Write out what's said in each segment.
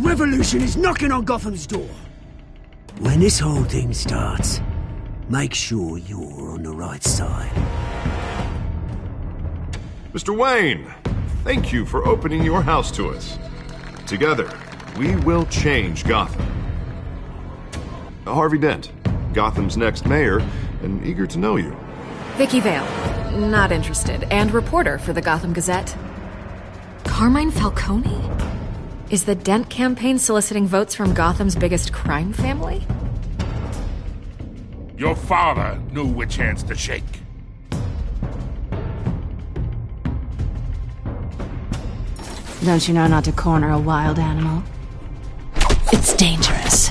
revolution is knocking on Gotham's door. When this whole thing starts, make sure you're on the right side. Mr. Wayne, thank you for opening your house to us. Together, we will change Gotham. Harvey Dent, Gotham's next mayor, and eager to know you. Vicky Vale, not interested, and reporter for the Gotham Gazette. Carmine Falcone? Is the Dent campaign soliciting votes from Gotham's biggest crime family? Your father knew which hands to shake. Don't you know not to corner a wild animal? It's dangerous.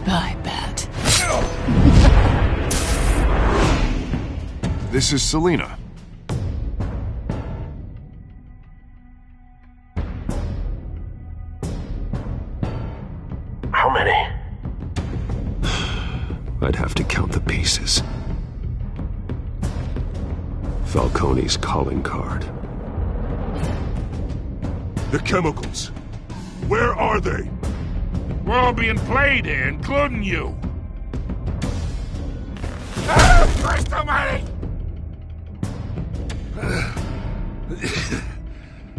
I bet. This is Selina. How many? I'd have to count the pieces. Falcone's calling card. The chemicals. Where are they? We're all being played here, including you. Christ almighty!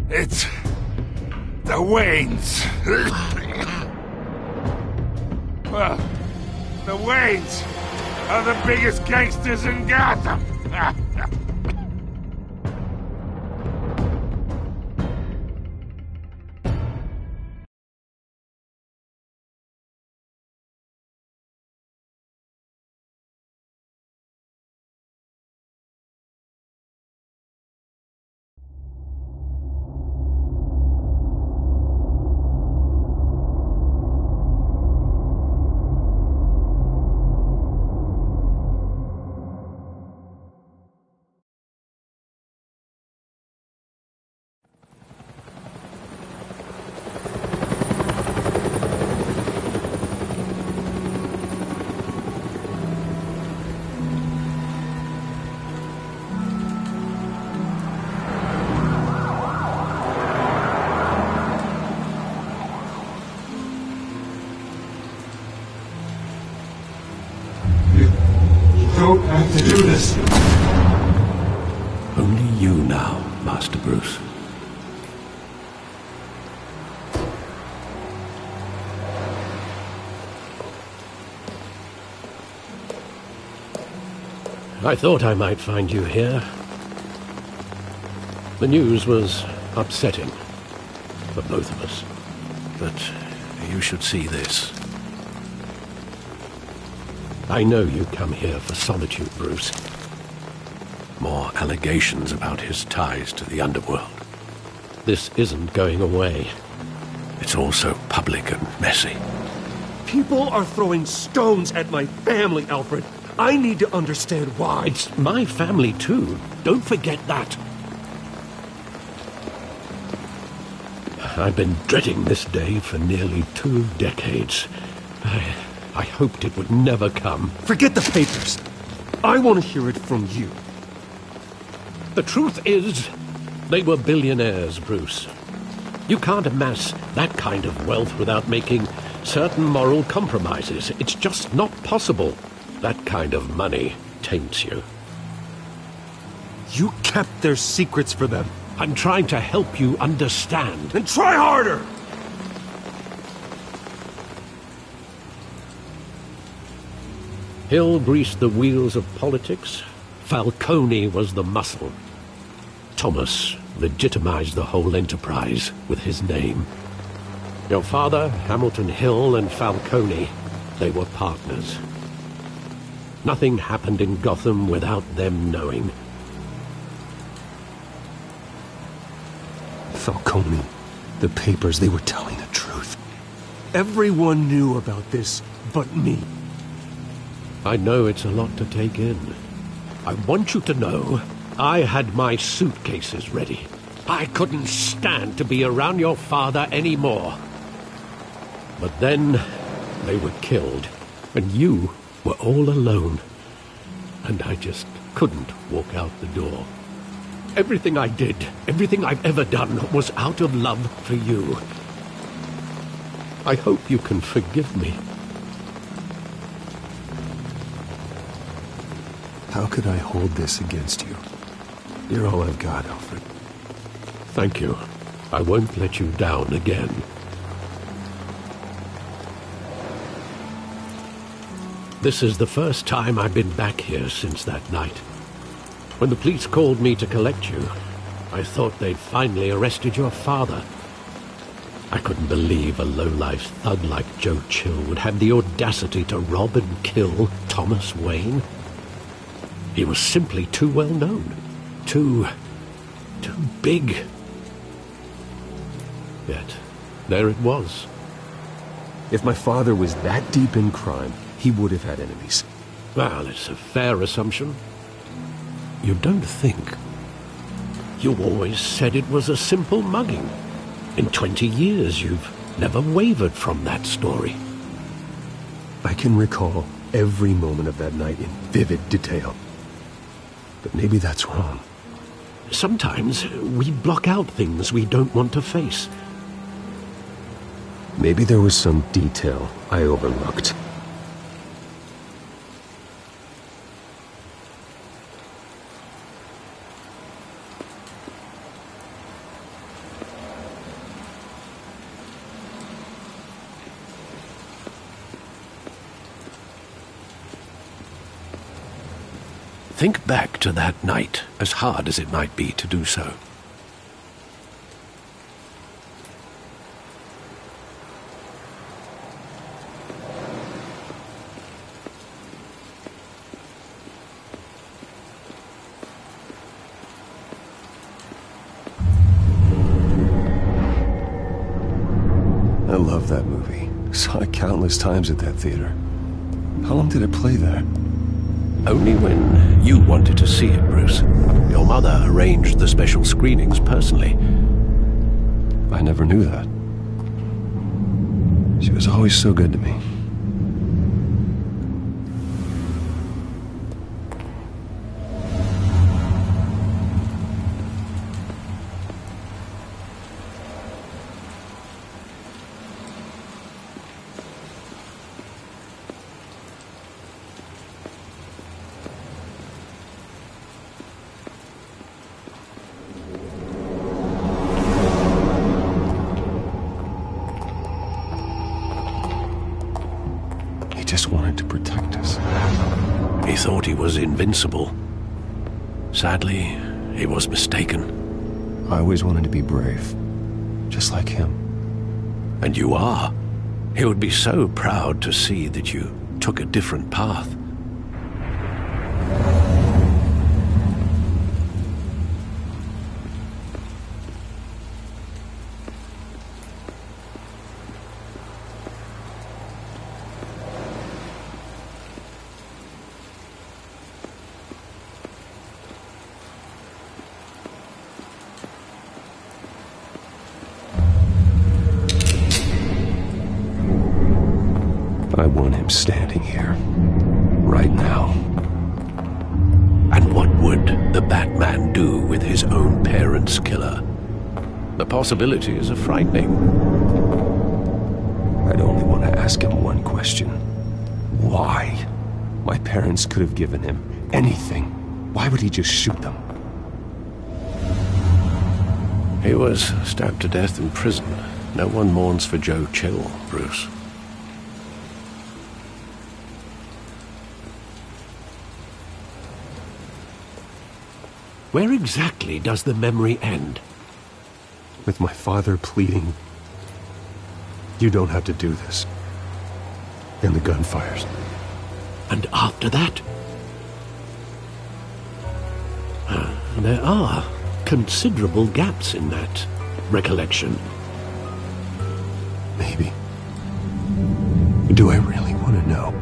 It's the Waynes. Well, the Waynes are the biggest gangsters in Gotham. Don't have to do this. Only you now, Master Bruce. I thought I might find you here. The news was upsetting for both of us. But you should see this. I know you come here for solitude, Bruce. More allegations about his ties to the underworld. This isn't going away. It's all so public and messy. People are throwing stones at my family, Alfred. I need to understand why. It's my family, too. Don't forget that. I've been dreading this day for nearly 2 decades. I hoped it would never come. Forget the papers. I want to hear it from you. The truth is, they were billionaires, Bruce. You can't amass that kind of wealth without making certain moral compromises. It's just not possible. That kind of money taints you. You kept their secrets for them. I'm trying to help you understand. Then try harder! Hill greased the wheels of politics. Falcone was the muscle. Thomas legitimized the whole enterprise with his name. Your father, Hamilton Hill, and Falcone, they were partners. Nothing happened in Gotham without them knowing. Falcone, the papers, they were telling the truth. Everyone knew about this but me. I know it's a lot to take in. I want you to know I had my suitcases ready. I couldn't stand to be around your father anymore. But then they were killed, and you were all alone. And I just couldn't walk out the door. Everything I did, everything I've ever done, was out of love for you. I hope you can forgive me. How could I hold this against you? You're all I've got, Alfred. Thank you. I won't let you down again. This is the first time I've been back here since that night. When the police called me to collect you, I thought they'd finally arrested your father. I couldn't believe a low-life thug like Joe Chill would have the audacity to rob and kill Thomas Wayne. He was simply too well known. Too big. Yet, there it was. If my father was that deep in crime, he would have had enemies. Well, it's a fair assumption. You don't think? You always said it was a simple mugging. In 20 years, you've never wavered from that story. I can recall every moment of that night in vivid detail. But maybe that's wrong. Sometimes we block out things we don't want to face. Maybe there was some detail I overlooked. Think back to that night, as hard as it might be to do so. I love that movie. Saw it countless times at that theater. How long did it play there? Only when you wanted to see it, Bruce. Your mother arranged the special screenings personally. I never knew that. She was always so good to me. Just wanted to protect us. He thought he was invincible. Sadly, he was mistaken. I always wanted to be brave, just like him. And you are. He would be so proud to see that you took a different path. I want him standing here, right now. And what would the Batman do with his own parents' killer? The possibilities are frightening. I'd only want to ask him one question. Why? My parents could have given him anything. Why would he just shoot them? He was stabbed to death in prison. No one mourns for Joe Chill, Bruce. Where exactly does the memory end? With my father pleading, "You don't have to do this." And the gun fires. And after that? There are considerable gaps in that recollection. Maybe. Do I really want to know?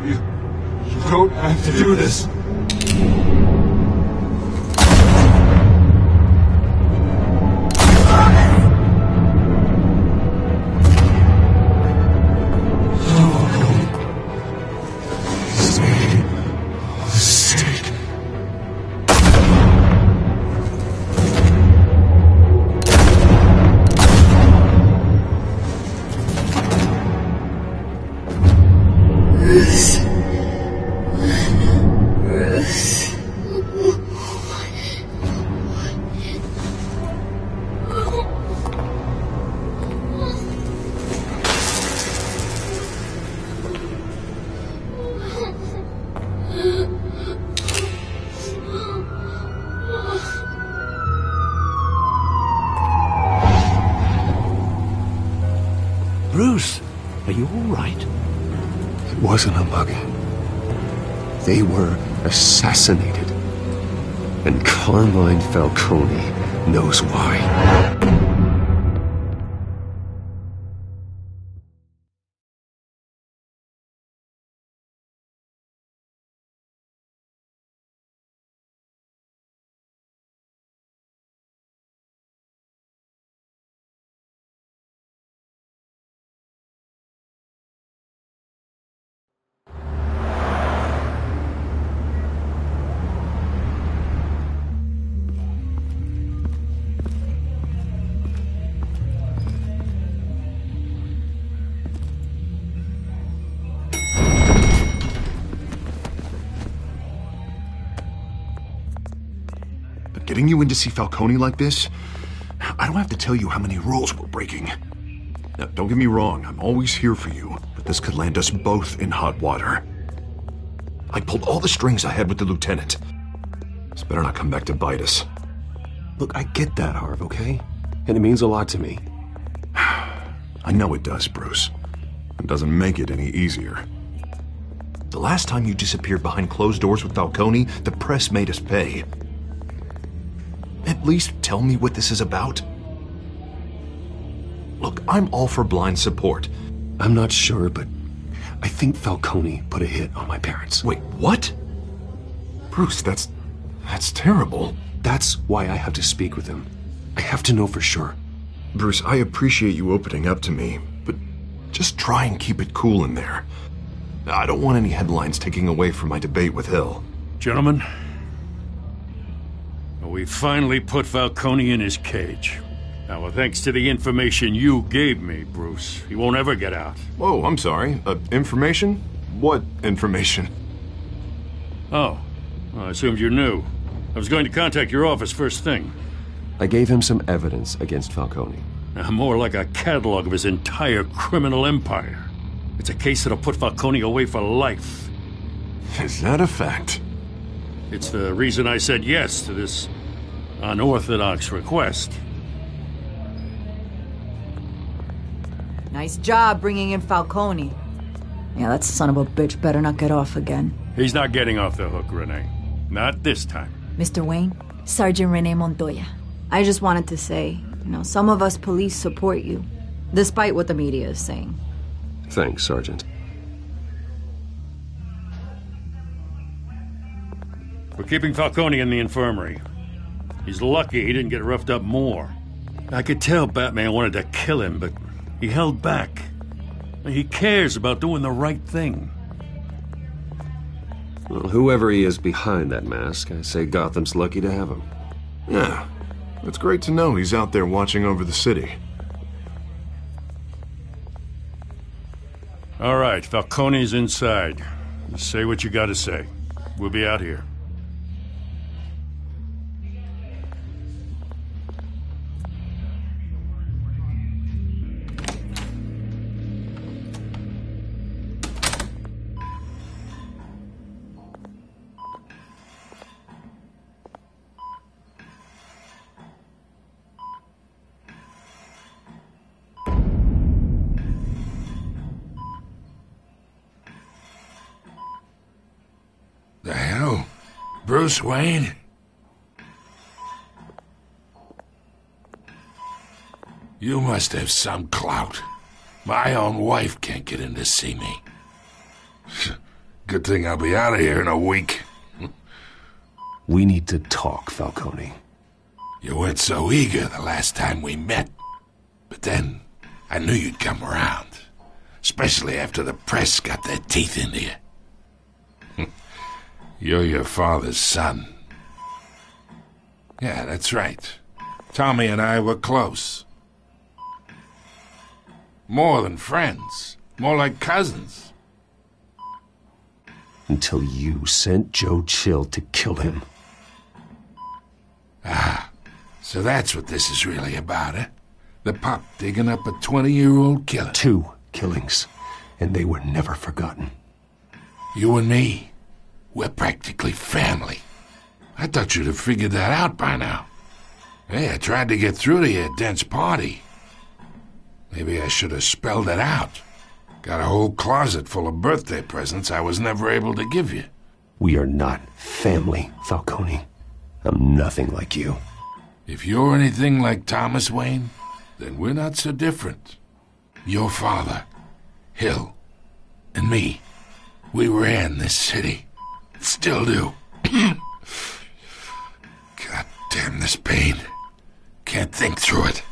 You don't have to do this. Bruce, are you all right? It wasn't a mug. They were assassinated. And Carmine Falcone knows why. Getting you in to see Falcone like this? I don't have to tell you how many rules we're breaking. Now, don't get me wrong, I'm always here for you, but this could land us both in hot water. I pulled all the strings I had with the lieutenant. This better not come back to bite us. Look, I get that, Harv, okay? And it means a lot to me. I know it does, Bruce. It doesn't make it any easier. The last time you disappeared behind closed doors with Falcone, the press made us pay. At least tell me what this is about. Look, I'm all for blind support. I'm not sure, but I think Falcone put a hit on my parents. Wait, what? Bruce, that's terrible. That's why I have to speak with him. I have to know for sure. Bruce, I appreciate you opening up to me, but just try and keep it cool in there. I don't want any headlines taking away from my debate with Hill. Gentlemen, we finally put Falcone in his cage. Now, thanks to the information you gave me, Bruce, he won't ever get out. Whoa, I'm sorry. Information? What information? Oh, well, I assumed you knew. I was going to contact your office first thing. I gave him some evidence against Falcone. Now, more like a catalog of his entire criminal empire. It's a case that'll put Falcone away for life. Is that a fact? It's the reason I said yes to this unorthodox request. Nice job bringing in Falcone. Yeah, that son of a bitch better not get off again. He's not getting off the hook, Renee. Not this time. Mr. Wayne, Sergeant Renee Montoya. I just wanted to say, some of us police support you, despite what the media is saying. Thanks, Sergeant. We're keeping Falcone in the infirmary. He's lucky he didn't get roughed up more. I could tell Batman wanted to kill him, but he held back. He cares about doing the right thing. Well, whoever he is behind that mask, I say Gotham's lucky to have him. Yeah, it's great to know he's out there watching over the city. All right, Falcone's inside. You say what you gotta say. We'll be out here. The hell? Bruce Wayne? You must have some clout. My own wife can't get in to see me. Good thing I'll be out of here in a week. We need to talk, Falcone. You weren't so eager the last time we met. But then, I knew you'd come around. Especially after the press got their teeth into you. You're your father's son. Yeah, that's right. Tommy and I were close. More than friends. More like cousins. Until you sent Joe Chill to kill him. Ah, so that's what this is really about, eh? The pup digging up a 20-year-old killer. 2 killings, and they were never forgotten. You and me, we're practically family. I thought you'd have figured that out by now. Hey, I tried to get through to you at Dent's party. Maybe I should have spelled it out. Got a whole closet full of birthday presents I was never able to give you. We are not family, Falcone. I'm nothing like you. If you're anything like Thomas Wayne, then we're not so different. Your father, Hill, and me, we ran this city. Still do. God damn this pain. Can't think through it.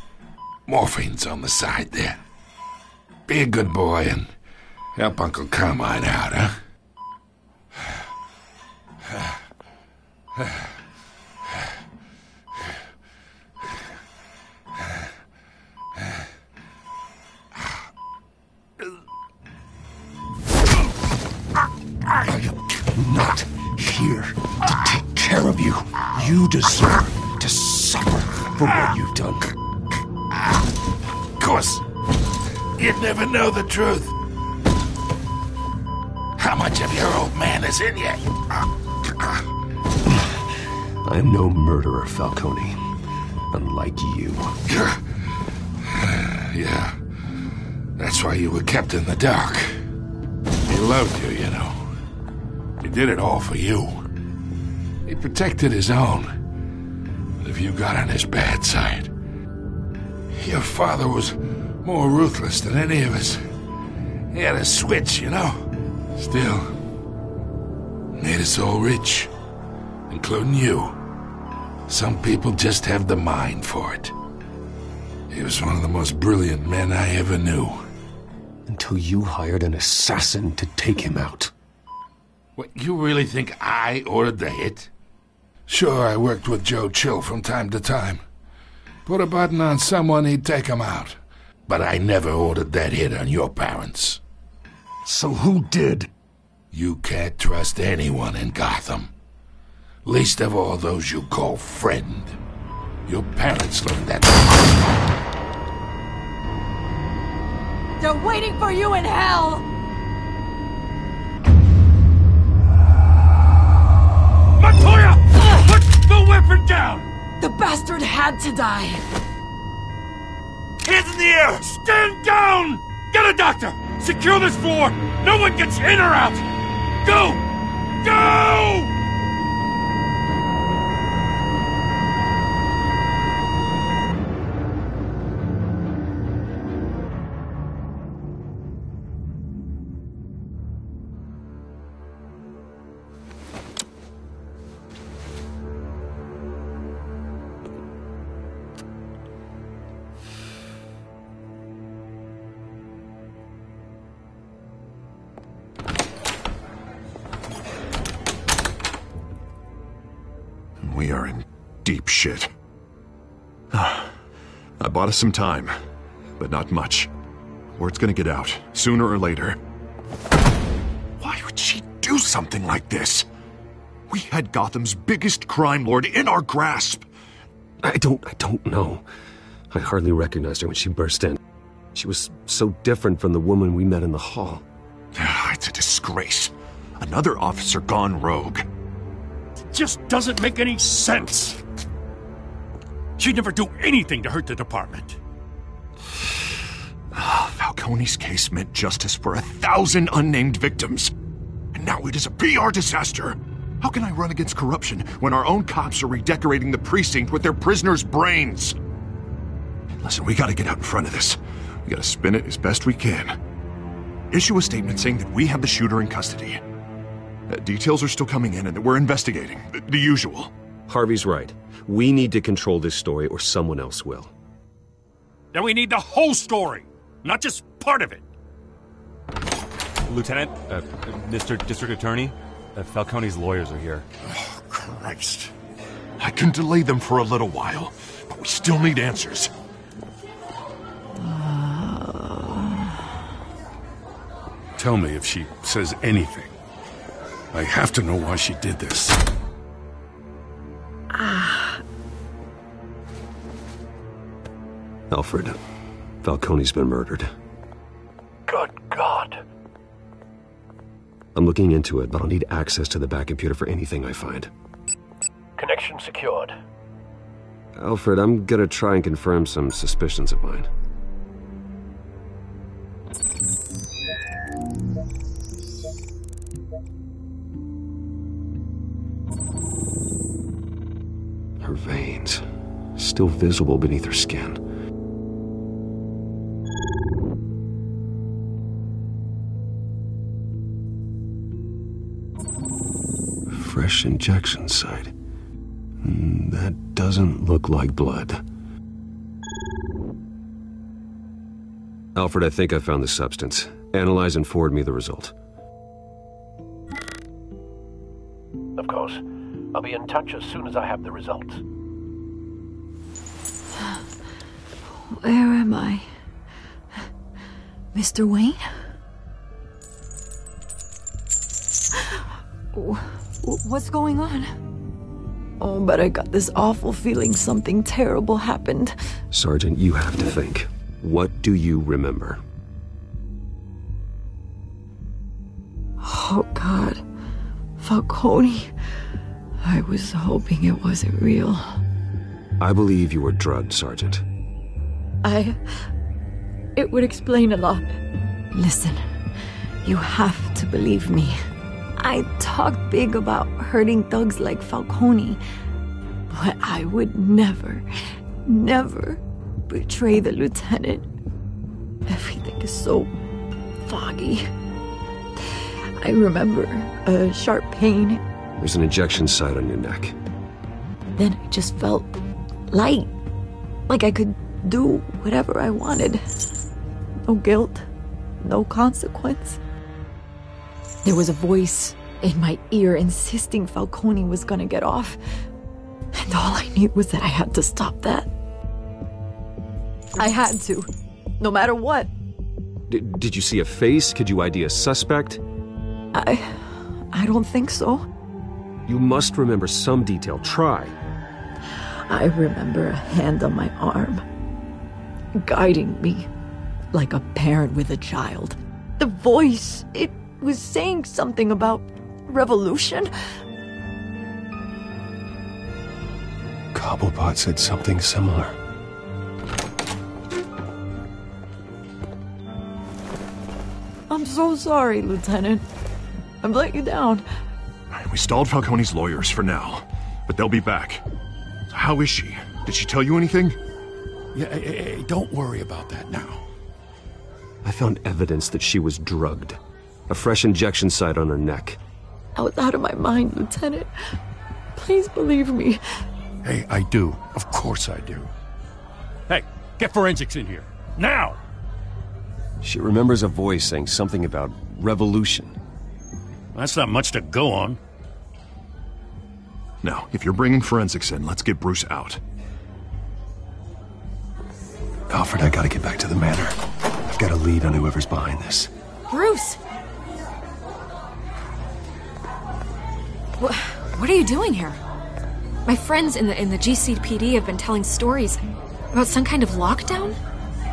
Morphine's on the side there. Be a good boy and help Uncle Carmine out, huh? I am not here to take care of you. You deserve to suffer for what you've done. Of course, you'd never know the truth. How much of your old man is in you? I am no murderer, Falcone. Unlike you. Yeah. That's why you were kept in the dark. He loved you, you know. He did it all for you. He protected his own. But if you got on his bad side, your father was more ruthless than any of us. He had a switch, you know. Still, made us all rich, including you. Some people just have the mind for it. He was one of the most brilliant men I ever knew. Until you hired an assassin to take him out. What, you really think I ordered the hit? Sure, I worked with Joe Chill from time to time. Put a button on someone, he'd take him out. But I never ordered that hit on your parents. So who did? You can't trust anyone in Gotham. Least of all those you call friend. Your parents learned that. They're waiting for you in hell! Montoya! Put the weapon down! The bastard had to die! Hands in the air! Stand down! Get a doctor! Secure this floor! No one gets in or out! Go! Go! We are in deep shit. I bought us some time, but not much. Word's gonna get out, sooner or later. Why would she do something like this? We had Gotham's biggest crime lord in our grasp. I don't know. I hardly recognized her when she burst in. She was so different from the woman we met in the hall. It's a disgrace. Another officer gone rogue. Just doesn't make any sense. She'd never do anything to hurt the department. Falcone's case meant justice for 1,000 unnamed victims. And now it is a PR disaster. How can I run against corruption when our own cops are redecorating the precinct with their prisoners' brains? Listen, we gotta get out in front of this. We gotta spin it as best we can. Issue a statement saying that we have the shooter in custody. Details are still coming in, and we're investigating. The usual. Harvey's right. We need to control this story, or someone else will. Then we need the whole story, not just part of it. Lieutenant, Mr. District Attorney, Falcone's lawyers are here. Oh, Christ. I can delay them for a little while, but we still need answers. Tell me if she says anything. I have to know why she did this. Alfred, Falcone's been murdered. Good God. I'm looking into it, but I'll need access to the back computer for anything I find. Connection secured. Alfred, I'm gonna try and confirm some suspicions of mine. Her veins, still visible beneath her skin. Fresh injection site. That doesn't look like blood. Alfred, I think I found the substance. Analyze and forward me the result. Of course. I'll be in touch as soon as I have the results. Where am I? Mr. Wayne? What's going on? Oh, but I got this awful feeling something terrible happened. Sergeant, you have to think. What do you remember? Oh, God. Falcone. I was hoping it wasn't real. I believe you were drugged, Sergeant. It would explain a lot. Listen, you have to believe me. I talk big about hurting thugs like Falcone, but I would never betray the lieutenant. Everything is so foggy. I remember a sharp pain. There's an injection site on your neck. Then I just felt light, like I could do whatever I wanted. No guilt, no consequence. There was a voice in my ear insisting Falcone was gonna get off. And all I knew was that I had to stop that. I had to, no matter what. Did you see a face? Could you ID a suspect? I don't think so. You must remember some detail. Try. I remember a hand on my arm, guiding me like a parent with a child. The voice, it was saying something about revolution. Cobblepot said something similar. I'm so sorry, Lieutenant. I've let you down. We stalled Falcone's lawyers for now, but they'll be back. How is she? Did she tell you anything? Yeah, hey, don't worry about that now. I found evidence that she was drugged. A fresh injection site on her neck. I was out of my mind, Lieutenant. Please believe me. Hey, I do. Of course I do. Hey, get forensics in here. Now! She remembers a voice saying something about revolution. That's not much to go on. Now, if you're bringing forensics in, let's get Bruce out. Alfred, I gotta get back to the manor. I've got a lead on whoever's behind this. Bruce! What are you doing here? My friends in the GCPD have been telling stories about some kind of lockdown?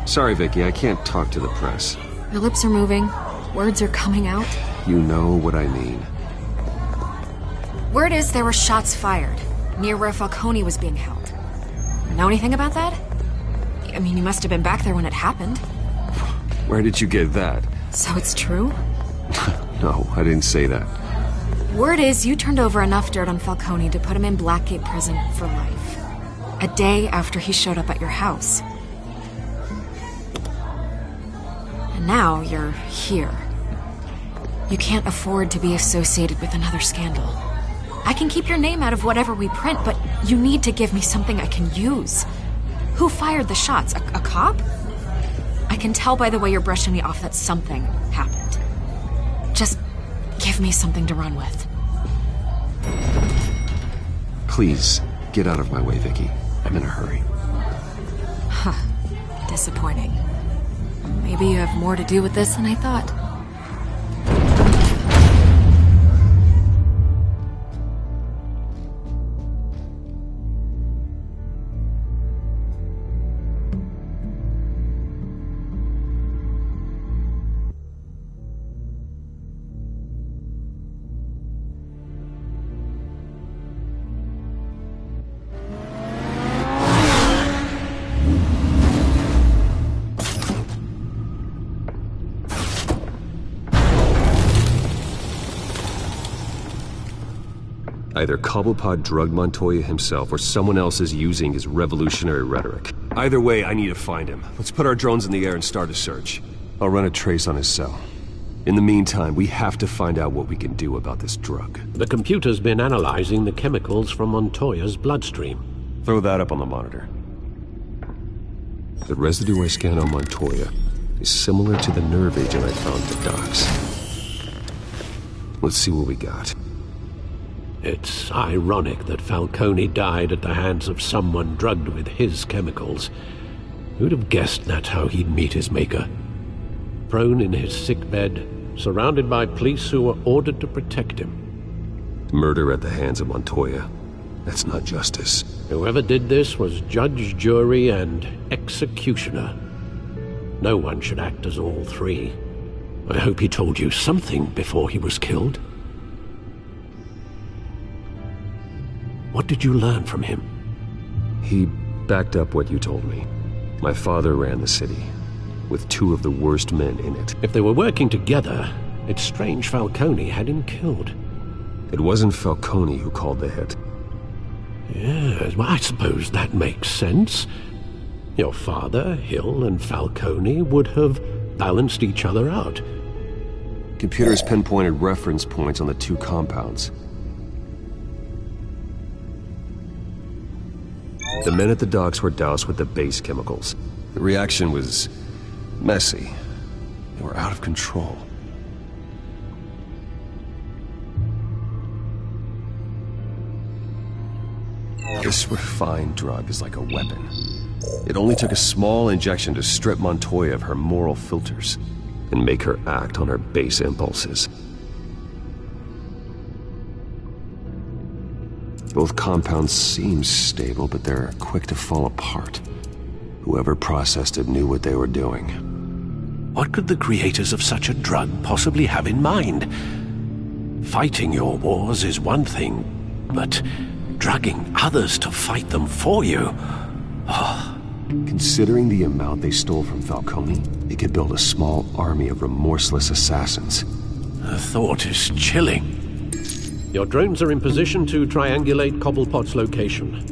Sorry, Vicky, I can't talk to the press. Your lips are moving. Words are coming out. You know what I mean. Word is there were shots fired near where Falcone was being held. Know anything about that? I mean, you must have been back there when it happened. Where did you get that? So it's true? No, I didn't say that. Word is you turned over enough dirt on Falcone to put him in Blackgate Prison for life. A day after he showed up at your house. And now you're here. You can't afford to be associated with another scandal. I can keep your name out of whatever we print, but you need to give me something I can use. Who fired the shots? A cop? I can tell by the way you're brushing me off that something happened. Just give me something to run with. Please, get out of my way, Vicky. I'm in a hurry. Huh. Disappointing. Maybe you have more to do with this than I thought. Either Cobblepot drugged Montoya himself, or someone else is using his revolutionary rhetoric. Either way, I need to find him. Let's put our drones in the air and start a search. I'll run a trace on his cell. In the meantime, we have to find out what we can do about this drug. The computer's been analyzing the chemicals from Montoya's bloodstream. Throw that up on the monitor. The residue I scanned on Montoya is similar to the nerve agent I found at the docks. Let's see what we got. It's ironic that Falcone died at the hands of someone drugged with his chemicals. Who'd have guessed that's how he'd meet his maker? Prone in his sickbed, surrounded by police who were ordered to protect him. Murder at the hands of Montoya. That's not justice. Whoever did this was judge, jury, and executioner. No one should act as all three. I hope he told you something before he was killed. What did you learn from him? He backed up what you told me. My father ran the city, with two of the worst men in it. If they were working together, it's strange Falcone had him killed. It wasn't Falcone who called the hit. Yes, well, I suppose that makes sense. Your father, Hill, and Falcone would have balanced each other out. Computers pinpointed reference points on the two compounds. The men at the docks were doused with the base chemicals. The reaction was messy. They were out of control. This refined drug is like a weapon. It only took a small injection to strip Montoya of her moral filters and make her act on her base impulses. Both compounds seem stable, but they're quick to fall apart. Whoever processed it knew what they were doing. What could the creators of such a drug possibly have in mind? Fighting your wars is one thing, but drugging others to fight them for you? Oh. Considering the amount they stole from Falcone, they could build a small army of remorseless assassins. The thought is chilling. Your drones are in position to triangulate Cobblepot's location.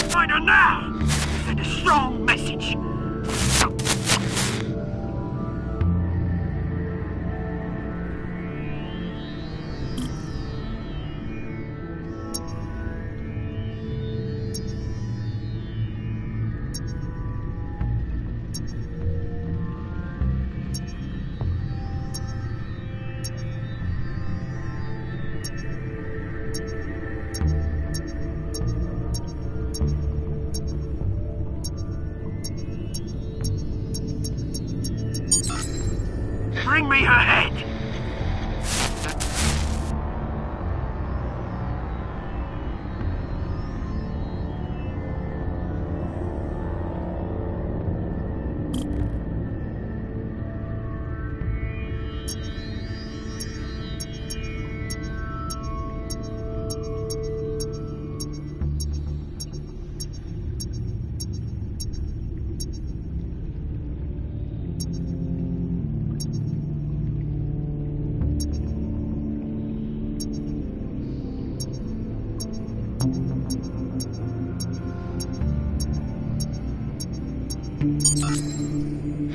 Find her now! Send a strong message. Bring me her head!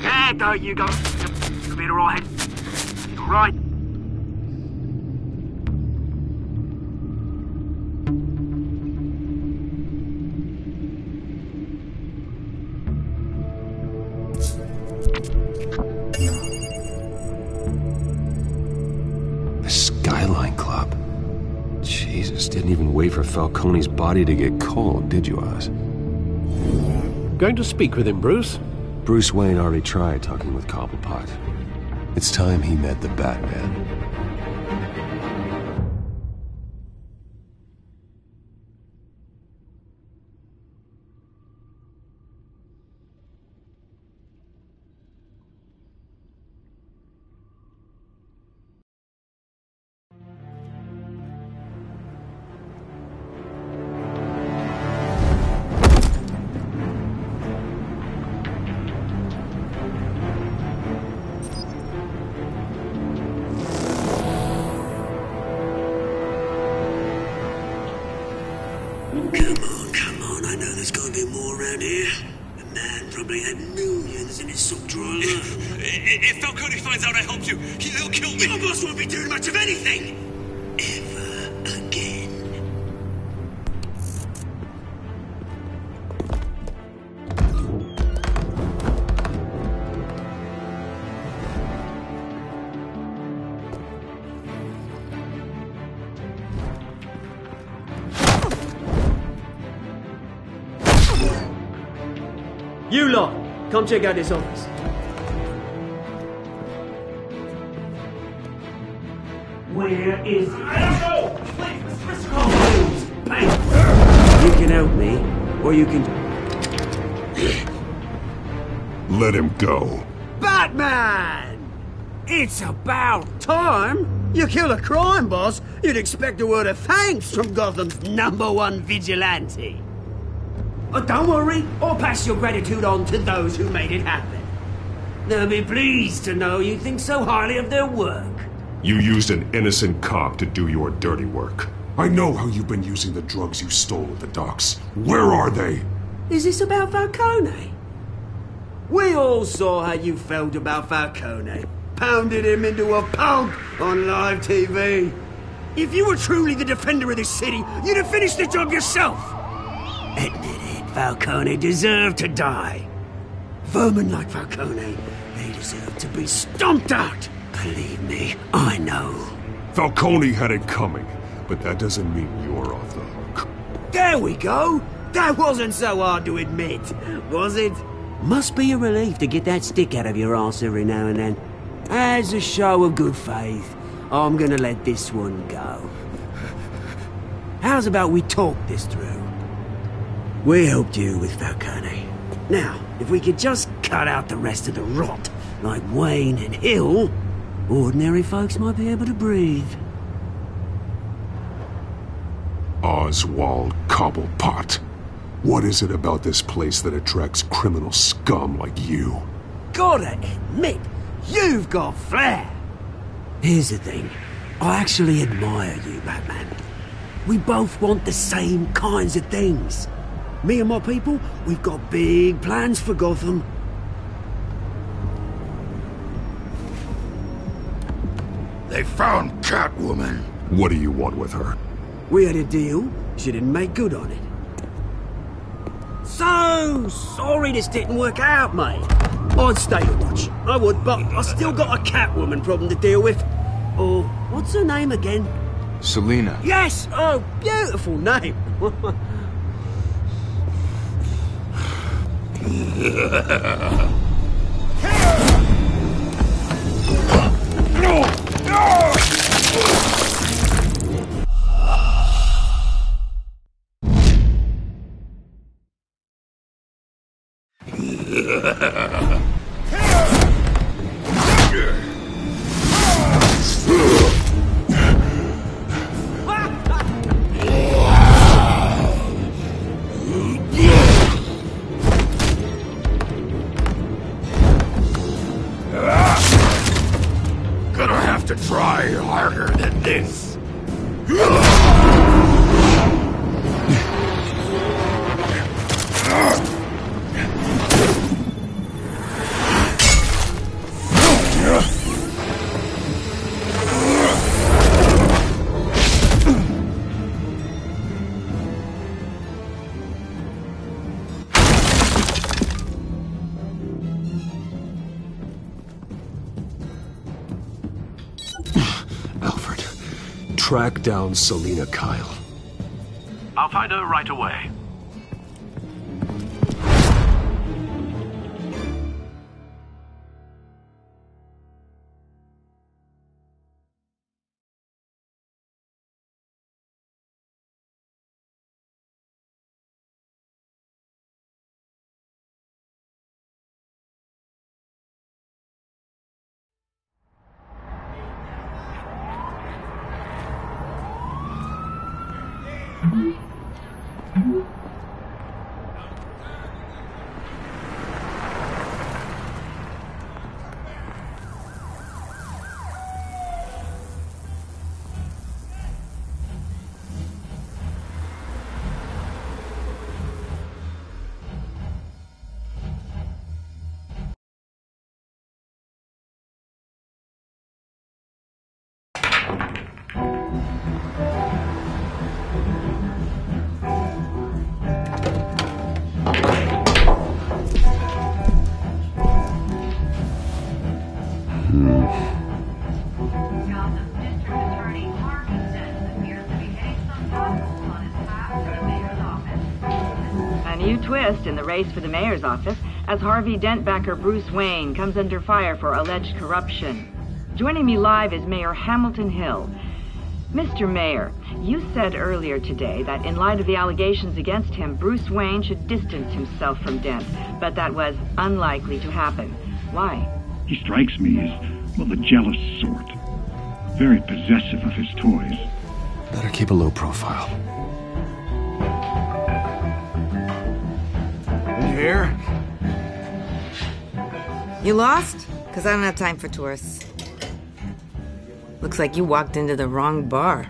Yeah, there you go. You'll be alright. You're right. The Skyline Club. Jesus, didn't even wait for Falcone's body to get cold, did you, Oz? Going to speak with him, Bruce? Bruce Wayne already tried talking with Cobblepot. It's time he met the Batman. Come on, I know there's gotta be more around here. The man probably had millions in his sock drawer. If Falcone finds out I helped you, he'll kill me. Your boss won't be doing much of anything! Ever again. You lot, come check out this office. Where is... I don't know! Please, Mr. Cole! Bang! You can help me, or you can... Let him go. Batman! It's about time! You kill a crime boss, you'd expect a word of thanks from Gotham's #1 vigilante. Oh, don't worry, I'll pass your gratitude on to those who made it happen. They'll be pleased to know you think so highly of their work. You used an innocent cop to do your dirty work. I know how you've been using the drugs you stole at the docks. Where are they? Is this about Falcone? We all saw how you felt about Falcone. Pounded him into a pulp on live TV. If you were truly the defender of this city, you'd have finished the job yourself. Admit it, Falcone deserved to die. Vermin like Falcone, they deserve to be stomped out. Believe me, I know. Falcone had it coming, but that doesn't mean you're off the hook. There we go. That wasn't so hard to admit, was it? Must be a relief to get that stick out of your arse every now and then. As a show of good faith, I'm gonna let this one go. How's about we talk this through? We helped you with Falcone. Now, if we could just cut out the rest of the rot, like Wayne and Hill, ordinary folks might be able to breathe. Oswald Cobblepot. What is it about this place that attracts criminal scum like you? Gotta admit, you've got flair. Here's the thing. I actually admire you, Batman. We both want the same kinds of things. Me and my people, we've got big plans for Gotham. They found Catwoman. What do you want with her? We had a deal. She didn't make good on it. So sorry this didn't work out, mate. I'd stay a watch. I would, but I still got a Catwoman problem to deal with. Oh, what's her name again? Selina. Yes! Oh, beautiful name. Gonna have to try harder than this. track down Selina Kyle. I'll find her right away. Twist in the race for the mayor's office as Harvey Dent-backer Bruce Wayne comes under fire for alleged corruption. Joining me live is Mayor Hamilton Hill. Mr. Mayor, you said earlier today that in light of the allegations against him, Bruce Wayne should distance himself from Dent, but that was unlikely to happen. Why? He strikes me as, well, the jealous sort. Very possessive of his toys. Better keep a low profile. Here? You lost? Because I don't have time for tourists. Looks like you walked into the wrong bar.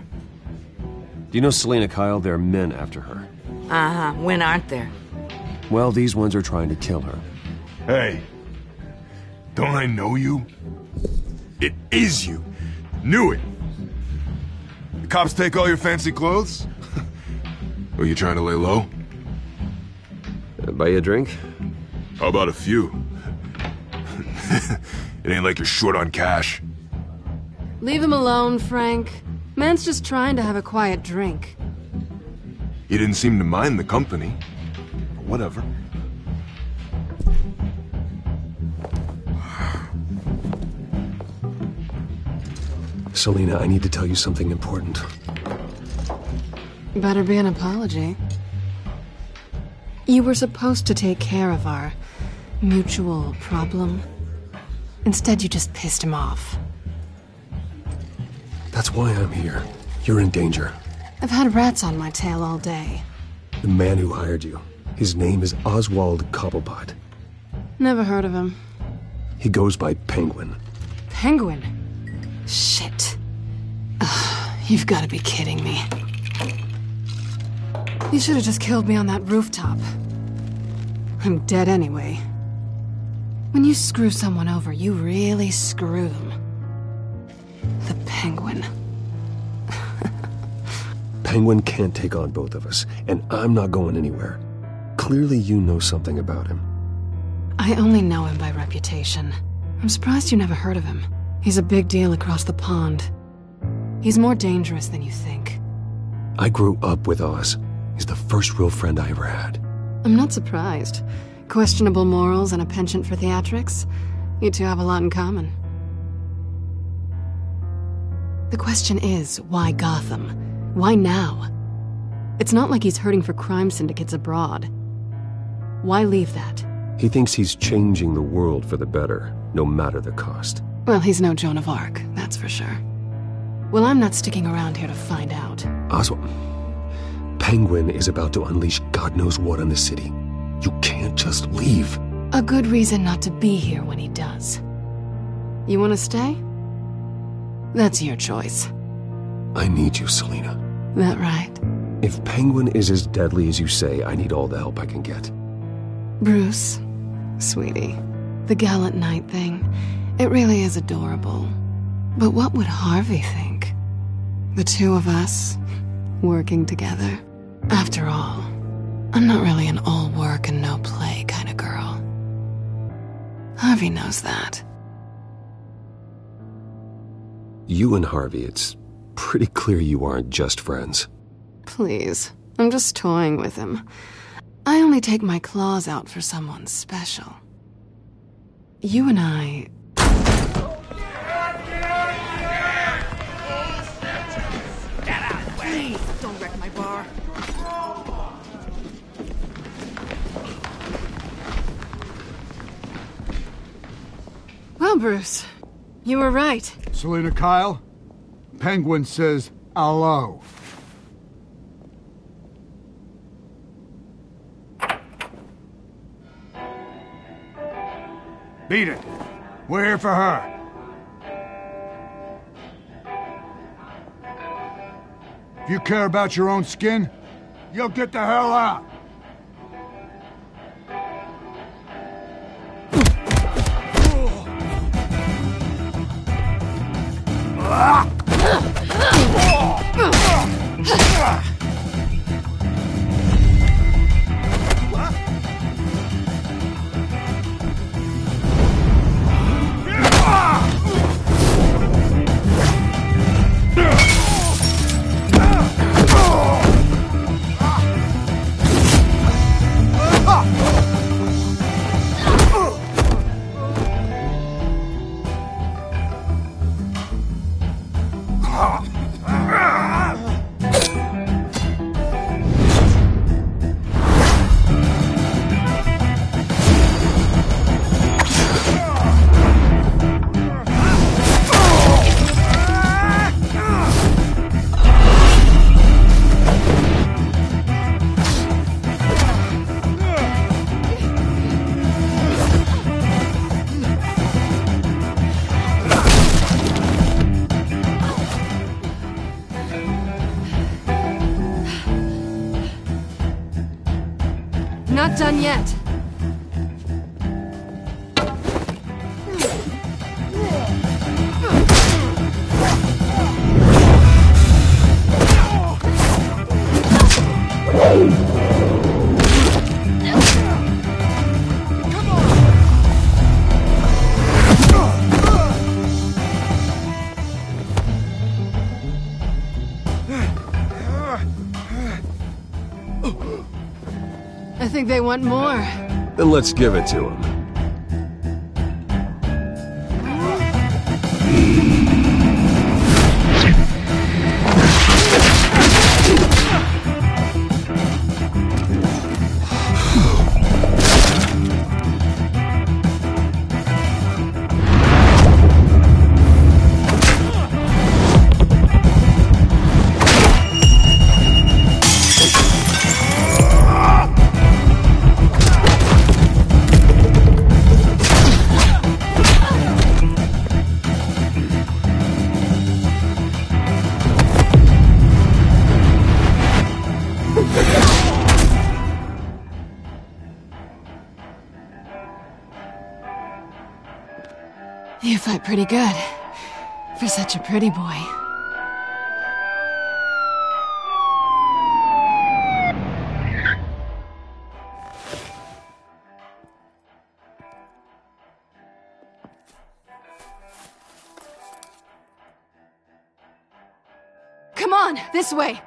Do you know Selina Kyle? There are men after her. Uh-huh. When aren't there? Well, these ones are trying to kill her. Hey. Don't I know you? It is you. Knew it. The cops take all your fancy clothes? Are you trying to lay low? Buy you a drink? How about a few? It ain't like you're short on cash. Leave him alone, Frank. Man's just trying to have a quiet drink. You didn't seem to mind the company. Whatever. Selina, I need to tell you something important. Better be an apology. You were supposed to take care of our mutual problem. Instead, you just pissed him off. That's why I'm here. You're in danger. I've had rats on my tail all day. The man who hired you, his name is Oswald Cobblepot. Never heard of him. He goes by Penguin. Penguin? Shit. Ugh, you've got to be kidding me. You should have just killed me on that rooftop. I'm dead anyway. When you screw someone over, you really screw them. The Penguin. Penguin can't take on both of us, and I'm not going anywhere. Clearly you know something about him. I only know him by reputation. I'm surprised you never heard of him. He's a big deal across the pond. He's more dangerous than you think. I grew up with Oz. He's the first real friend I ever had. I'm not surprised. Questionable morals and a penchant for theatrics. You two have a lot in common. The question is, why Gotham? Why now? It's not like he's hurting for crime syndicates abroad. Why leave that? He thinks he's changing the world for the better, no matter the cost. Well, he's no Joan of Arc, that's for sure. Well, I'm not sticking around here to find out. Oswald, Penguin is about to unleash God knows what on the city. You can't just leave. A good reason not to be here when he does. You want to stay? That's your choice. I need you, Selina. That right? If Penguin is as deadly as you say, I need all the help I can get. Bruce, sweetie, the gallant knight thing, it really is adorable. But what would Harvey think? The two of us, working together. After all, I'm not really an all work and no play kind of girl. Harvey knows that. You and Harvey, it's pretty clear you aren't just friends. Please, I'm just toying with him. I only take my claws out for someone special. You and I... Get out of the way! Please, don't wreck my bar. Well, Bruce, you were right. Selina Kyle, Penguin says hello. Beat it. We're here for her. If you care about your own skin, you'll get the hell out. Not done yet. I think they want more. Then let's give it to them. You fight pretty good, for such a pretty boy. Come on, this way!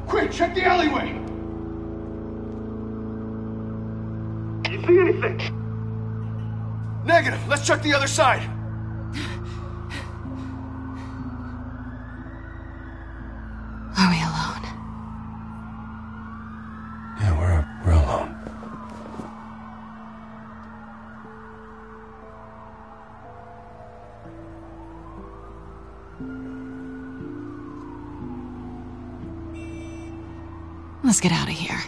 Quick, check the alleyway! You see anything? Negative. Let's check the other side. Are we alone? Yeah, we're alone. Let's get out of here.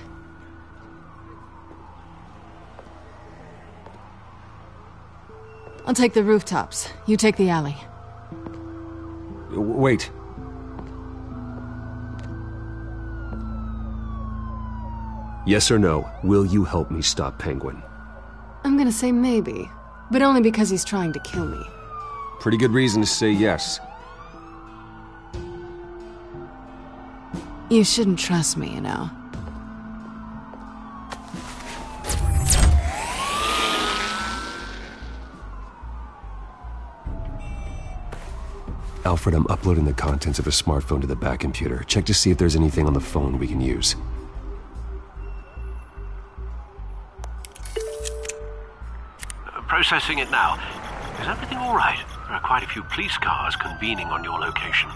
I'll take the rooftops. You take the alley. Wait. Yes or no, will you help me stop Penguin? I'm gonna say maybe, but only because he's trying to kill me. Pretty good reason to say yes. You shouldn't trust me, you know. Alfred, I'm uploading the contents of a smartphone to the back computer. Check to see if there's anything on the phone we can use. Processing it now. Is everything all right? There are quite a few police cars convening on your location.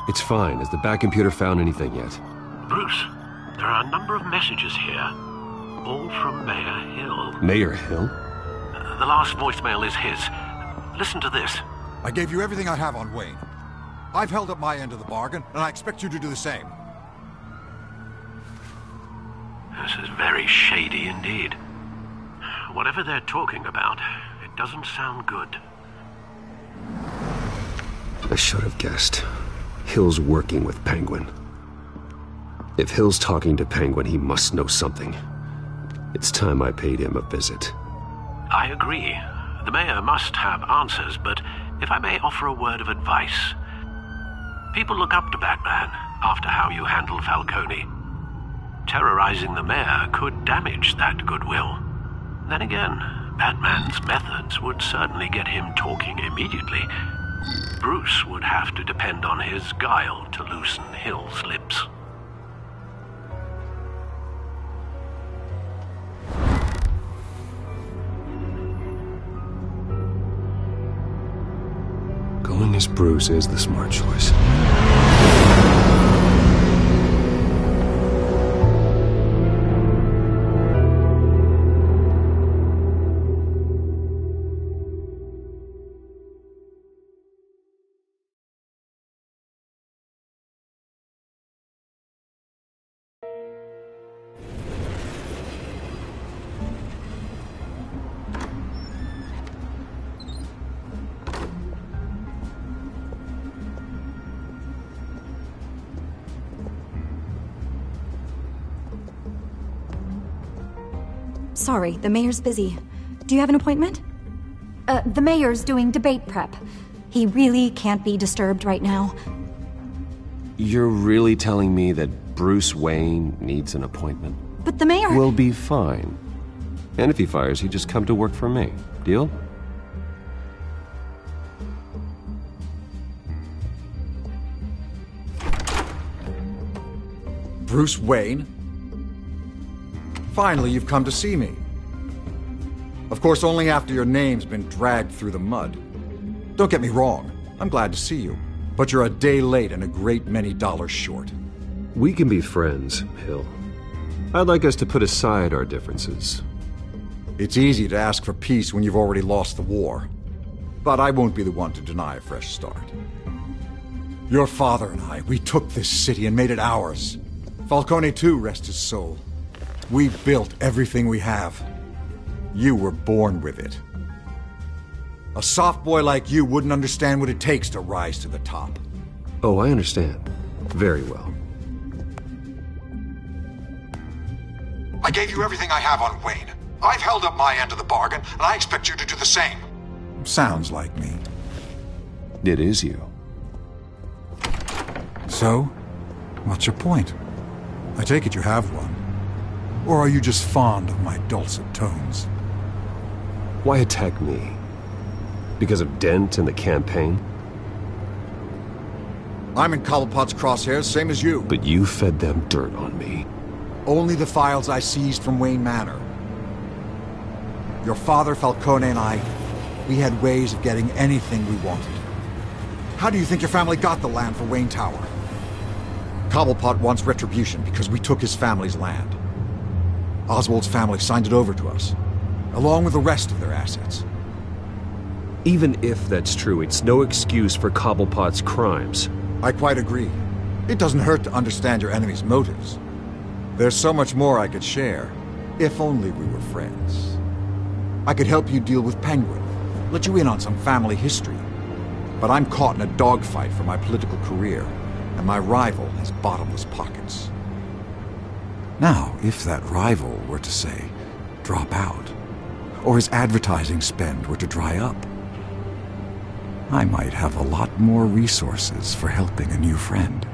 It's fine. Has the back computer found anything yet? Bruce, there are a number of messages here. All from Mayor Hill. Mayor Hill? The last voicemail is his. Listen to this. I gave you everything I have on Wayne. I've held up my end of the bargain, and I expect you to do the same. This is very shady indeed. Whatever they're talking about, it doesn't sound good. I should have guessed. Hill's working with Penguin. If Hill's talking to Penguin, he must know something. It's time I paid him a visit. I agree. The mayor must have answers, but if I may offer a word of advice. People look up to Batman after how you handle Falcone. Terrorizing the mayor could damage that goodwill. Then again, Batman's methods would certainly get him talking immediately. Bruce would have to depend on his guile to loosen Hill's lips. Going as Bruce is the smart choice. Sorry, the mayor's busy. Do you have an appointment? The mayor's doing debate prep. He really can't be disturbed right now. You're really telling me that Bruce Wayne needs an appointment? But the mayor... We'll be fine. And if he fires, he'd just come to work for me. Deal? Bruce Wayne? Finally, you've come to see me. Of course, only after your name's been dragged through the mud. Don't get me wrong, I'm glad to see you. But you're a day late and a great many dollars short. We can be friends, Hill. I'd like us to put aside our differences. It's easy to ask for peace when you've already lost the war. But I won't be the one to deny a fresh start. Your father and I, we took this city and made it ours. Falcone too, rest his soul. We built everything we have. You were born with it. A soft boy like you wouldn't understand what it takes to rise to the top. Oh, I understand. Very well. I gave you everything I have on Wayne. I've held up my end of the bargain, and I expect you to do the same. Sounds like me. It is you. So, what's your point? I take it you have one. Or are you just fond of my dulcet tones? Why attack me? Because of Dent and the campaign? I'm in Cobblepot's crosshairs, same as you. But you fed them dirt on me. Only the files I seized from Wayne Manor. Your father, Falcone, and I, we had ways of getting anything we wanted. How do you think your family got the land for Wayne Tower? Cobblepot wants retribution because we took his family's land. Oswald's family signed it over to us, along with the rest of their assets. Even if that's true, it's no excuse for Cobblepot's crimes. I quite agree. It doesn't hurt to understand your enemy's motives. There's so much more I could share, if only we were friends. I could help you deal with Penguin, let you in on some family history. But I'm caught in a dogfight for my political career, and my rival has bottomless pockets. Now, if that rival were to, say, drop out, or his advertising spend were to dry up, I might have a lot more resources for helping a new friend.